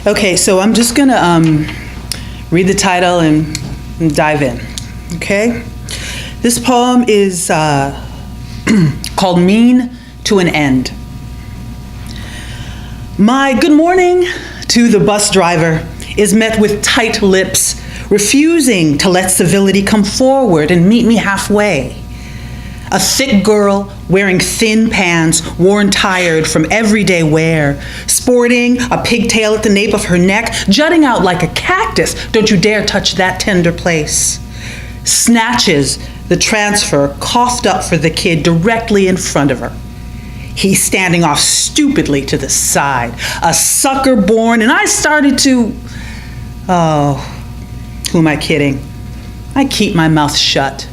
Okay, so I'm just gonna read the title and dive in, okay? This poem is called Mean to an End. My good morning to the bus driver is met with tight lips, refusing to let civility come forward and meet me halfway. A thick girl wearing thin pants, worn tired from everyday wear, sporting a pigtail at the nape of her neck, jutting out like a cactus. Don't you dare touch that tender place. Snatches the transfer coughed up for the kid directly in front of her. He's standing off stupidly to the side, a sucker born, and I started to, who am I kidding? I keep my mouth shut,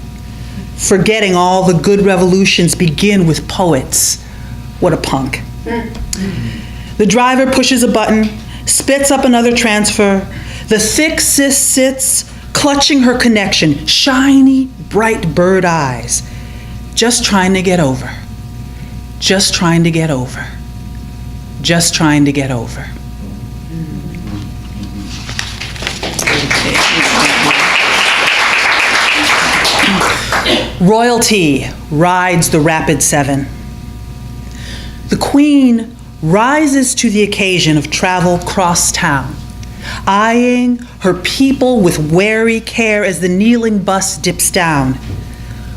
forgetting all the good revolutions begin with poets. What a punk. The driver pushes a button, spits up another transfer. The thick sis sits, clutching her connection, shiny, bright bird eyes, just trying to get over. Just trying to get over. Just trying to get over. Royalty rides the rapid seven. The Queen rises to the occasion of travel cross town, eyeing her people with wary care as the kneeling bus dips down.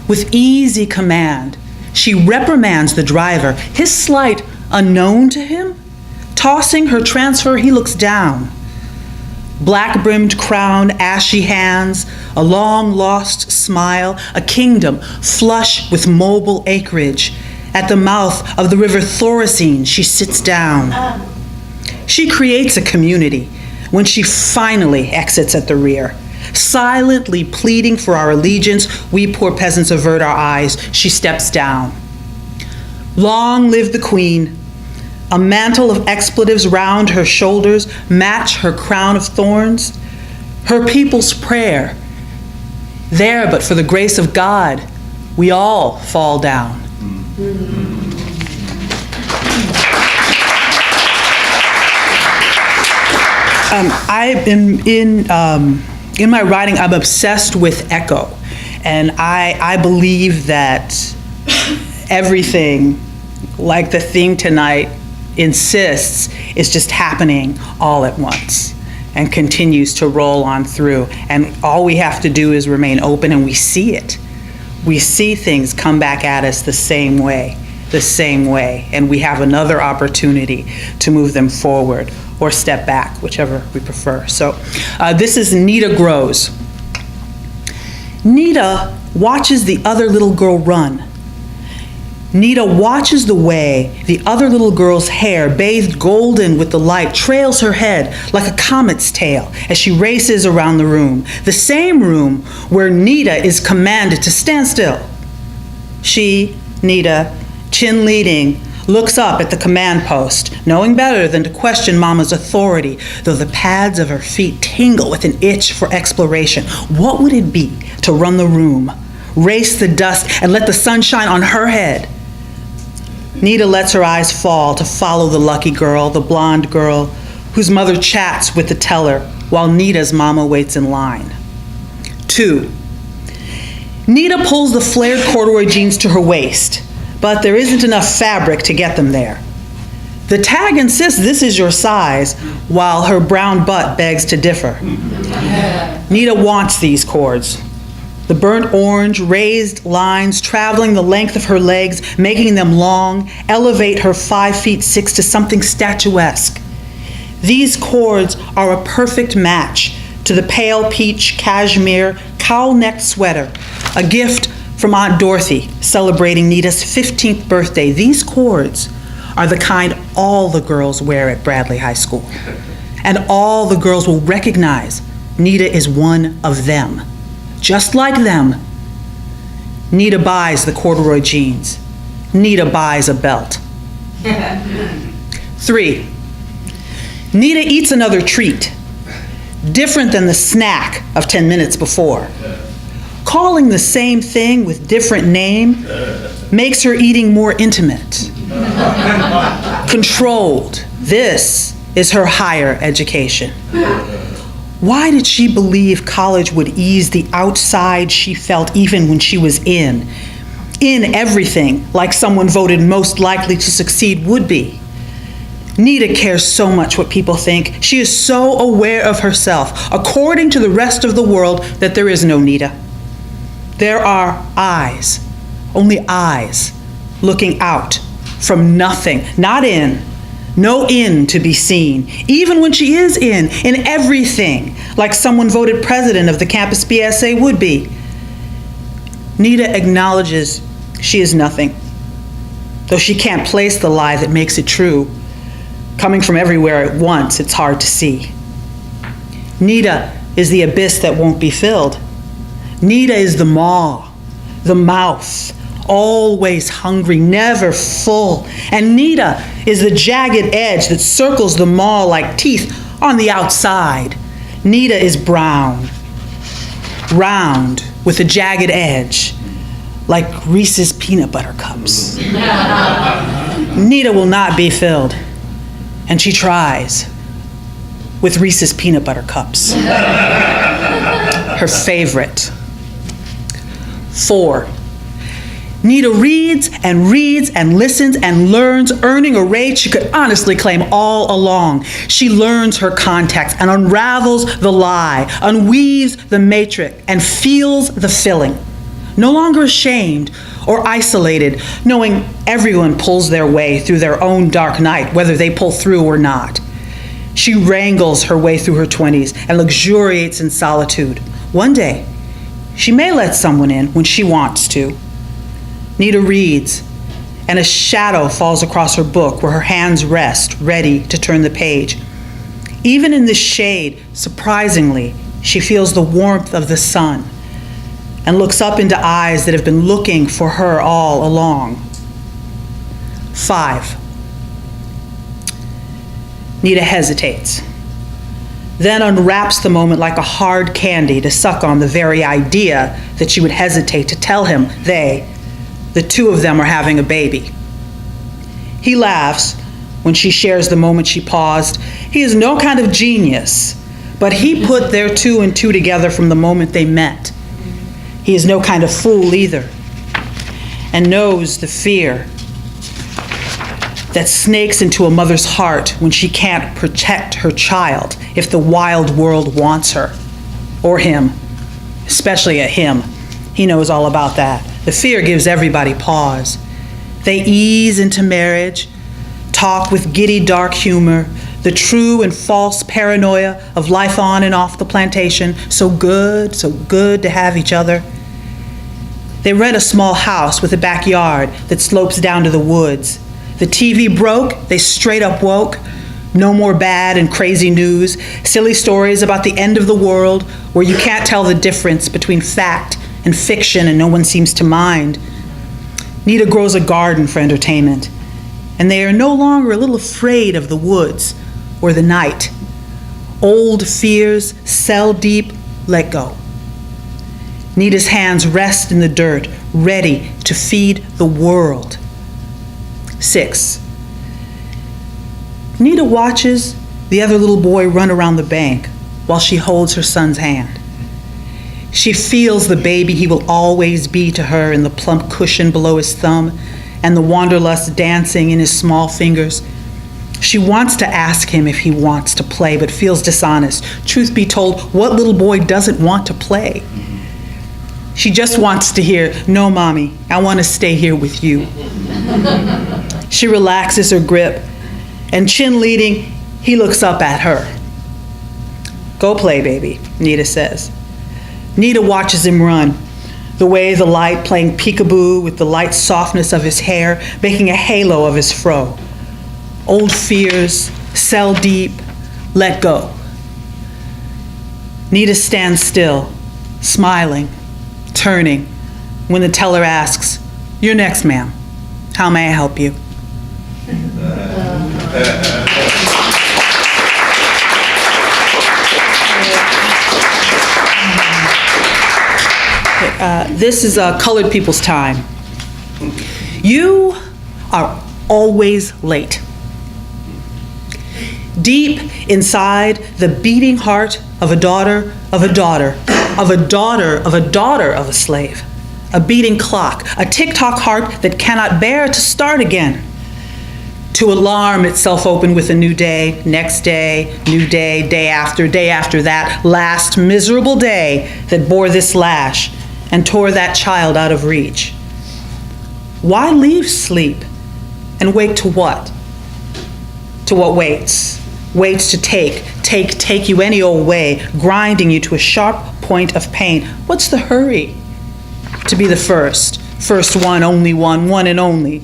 With easy command, she reprimands the driver, his slight unknown to him. Tossing her transfer, he looks down. Black-brimmed crown, ashy hands, a long-lost smile, a kingdom flush with mobile acreage. At the mouth of the river Thorazine, she sits down. She creates a community when she finally exits at the rear. Silently pleading for our allegiance, we poor peasants avert our eyes. She steps down. Long live the Queen. A mantle of expletives round her shoulders match her crown of thorns. Her people's prayer. There, but for the grace of God, we all fall down. In my writing, I'm obsessed with echo, and I believe that everything, like the theme tonight insists, is just happening all at once and continues to roll on through. And all we have to do is remain open, and we see it. We see things come back at us the same way, and we have another opportunity to move them forward or step back, whichever we prefer. So this is Nita Grows. Nita watches the other little girl run. Nita watches the way the other little girl's hair, bathed golden with the light, trails her head like a comet's tail as she races around the room, the same room where Nita is commanded to stand still. She, Nita, chin leading, looks up at the command post, knowing better than to question Mama's authority, though the pads of her feet tingle with an itch for exploration. What would it be to run the room, race the dust, and let the sun shine on her head? Nita lets her eyes fall to follow the lucky girl, the blonde girl, whose mother chats with the teller while Nita's mama waits in line. 2. Nita pulls the flared corduroy jeans to her waist, but there isn't enough fabric to get them there. The tag insists this is your size, while her brown butt begs to differ. Nita wants these cords. The burnt orange, raised lines traveling the length of her legs, making them long, elevate her 5'6" to something statuesque. These cords are a perfect match to the pale peach cashmere cowl-necked sweater, a gift from Aunt Dorothy celebrating Nita's 15th birthday. These cords are the kind all the girls wear at Bradley High School. And all the girls will recognize Nita is one of them. Just like them. Nita buys the corduroy jeans. Nita buys a belt. 3. Nita eats another treat, different than the snack of 10 minutes before. Calling the same thing with different name makes her eating more intimate, controlled. This is her higher education. Why did she believe college would ease the outside she felt even when she was in everything, like someone voted most likely to succeed would be? Nita cares so much what people think. She is so aware of herself, according to the rest of the world, that there is no Nita. There are eyes, only eyes, looking out from nothing, not in, no in to be seen, even when she is in everything, like someone voted president of the campus BSA would be. Nita acknowledges she is nothing, though she can't place the lie that makes it true. Coming from everywhere at once, it's hard to see. Nita is the abyss that won't be filled. Nita is the maw, the mouth, always hungry, never full. And Nita is the jagged edge that circles the maw like teeth on the outside. Nita is brown, round with a jagged edge, like Reese's peanut butter cups. Nita will not be filled, and she tries with Reese's peanut butter cups. Her favorite. 4. Nita reads and reads and listens and learns, earning a rate she could honestly claim all along. She learns her context and unravels the lie, unweaves the matrix, and feels the filling. No longer ashamed or isolated, knowing everyone pulls their way through their own dark night, whether they pull through or not. She wrangles her way through her 20s and luxuriates in solitude. One day, she may let someone in when she wants to. Nita reads, and a shadow falls across her book where her hands rest, ready to turn the page. Even in the shade, surprisingly, she feels the warmth of the sun and looks up into eyes that have been looking for her all along. 5. Nita hesitates, then unwraps the moment like a hard candy to suck on the very idea that she would hesitate to tell him the two of them are having a baby. He laughs when she shares the moment she paused. He is no kind of genius, but he put their 2 and 2 together from the moment they met. He is no kind of fool either, and knows the fear that snakes into a mother's heart when she can't protect her child if the wild world wants her, or him, especially a him. He knows all about that. The fear gives everybody pause. They ease into marriage, talk with giddy dark humor, the true and false paranoia of life on and off the plantation. So good to have each other. They rent a small house with a backyard that slopes down to the woods. The TV broke, they straight up woke. No more bad and crazy news, silly stories about the end of the world where you can't tell the difference between fact and fiction and no one seems to mind. Nita grows a garden for entertainment, and they are no longer a little afraid of the woods or the night. Old fears, cell deep, let go. Nita's hands rest in the dirt, ready to feed the world. 6. Nita watches the other little boy run around the bank while she holds her son's hand. She feels the baby he will always be to her in the plump cushion below his thumb and the wanderlust dancing in his small fingers. She wants to ask him if he wants to play, but feels dishonest. Truth be told, what little boy doesn't want to play? She just wants to hear, "No, Mommy, I want to stay here with you." She relaxes her grip, and chin leading, he looks up at her. "Go play, baby," Nita says. Nita watches him run, the way the light playing peekaboo with the light softness of his hair, making a halo of his fro. Old fears, cell deep, let go. Nita stands still, smiling, turning, when the teller asks, "You're next, ma'am. How may I help you?" This is colored people's time. You are always late. deep inside the beating heart of a daughter of a daughter of a daughter of a daughter of a slave. A beating clock, a tick-tock heart that cannot bear to start again. To alarm itself open with a new day, next day, new day, day after that, last miserable day that bore this lash and tore that child out of reach. Why leave sleep and wake to what? To what waits? Waits to take you any old way, grinding you to a sharp point of pain. What's the hurry? To be the first one and only,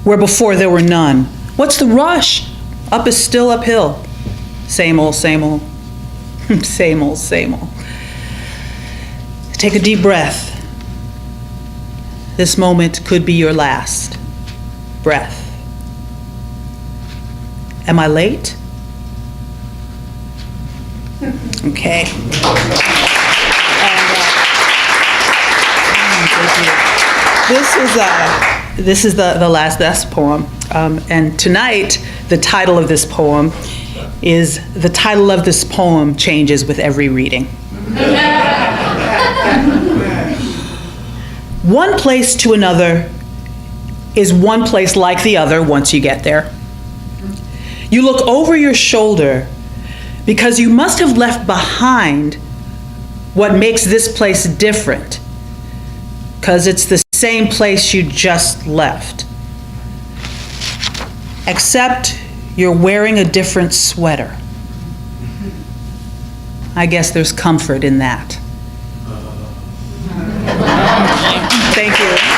where before there were none. What's the rush? Up is still uphill. Same old, same old, same old, same old. Take a deep breath. This moment could be your last breath. Am I late? Okay. This is the last poem, and tonight the title of this poem changes with every reading. One place to another is one place like the other once you get there. You look over your shoulder because you must have left behind what makes this place different, because it's the same place you just left. Except you're wearing a different sweater. I guess there's comfort in that. Thank you.